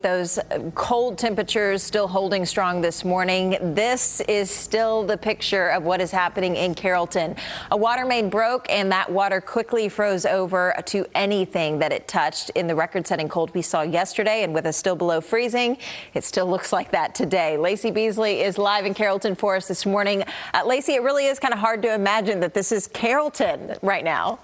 those cold temperatures still holding strong this morning. This is still the picture of what is happening in Carrollton. A water main broke and that water quickly froze over to anything that it touched in the record-setting cold we saw yesterday, and with us still below freezing, it still looks like that today. Lacey Beasley is live in Carrollton for us this morning. Lacey, it really is kind of hard to imagine that this is Carrollton right now.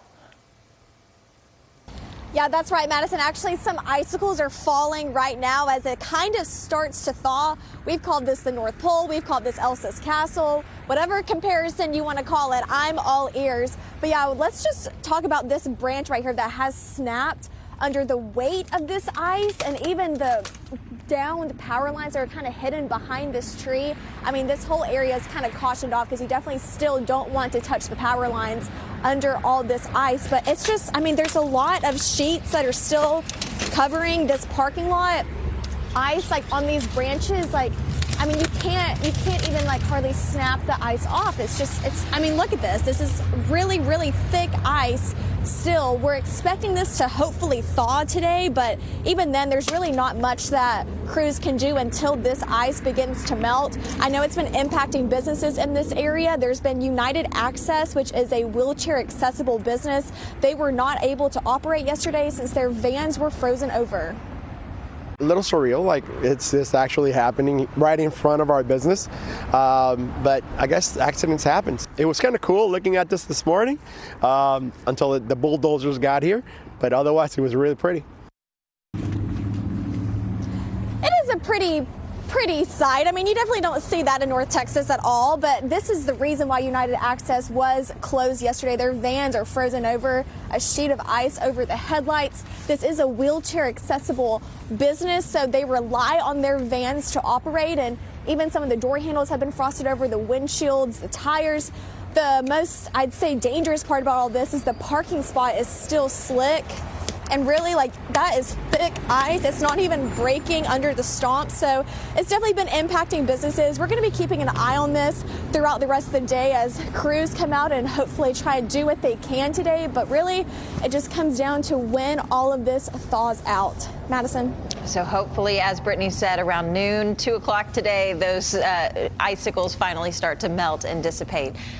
Yeah, that's right, Madison. Actually, some icicles are falling right now as it kind of starts to thaw. We've called this the North Pole. We've called this Elsa's Castle. Whatever comparison you want to call it, I'm all ears. But yeah, let's just talk about this branch right here that has snapped under the weight of this ice, and even the downed power lines that are kind of hidden behind this tree. I mean, this whole area is kind of cautioned off because you definitely still don't want to touch the power lines under all this ice. But it's just, I mean, there's a lot of sheets that are still covering this parking lot. Ice like on these branches, like, I mean, you can't even like hardly snap the ice off. I mean, look at this. This is really, really thick ice still. We're expecting this to hopefully thaw today, but even then there's really not much that crews can do until this ice begins to melt. I know it's been impacting businesses in this area. There's been United Access, which is a wheelchair accessible business. They were not able to operate yesterday since their vans were frozen over. A little surreal, like it's just actually happening right in front of our business, but I guess accidents happen. It was kind of cool looking at this morning until the bulldozers got here, but otherwise it was really pretty. It is a pretty sight. I mean, you definitely don't see that in North Texas at all, but this is the reason why United Access was closed yesterday. Their vans are frozen over, a sheet of ice over the headlights. This is a wheelchair accessible business, so they rely on their vans to operate, and even some of the door handles have been frosted over, the windshields, the tires. The most, I'd say, dangerous part about all this is the parking spot is still slick. And really, like, that is thick ice. It's not even breaking under the stomps. So it's definitely been impacting businesses. We're going to be keeping an eye on this throughout the rest of the day as crews come out and hopefully try to do what they can today. But really, it just comes down to when all of this thaws out. Madison. So hopefully, as Brittany said, around noon, 2 o'clock today, those icicles finally start to melt and dissipate.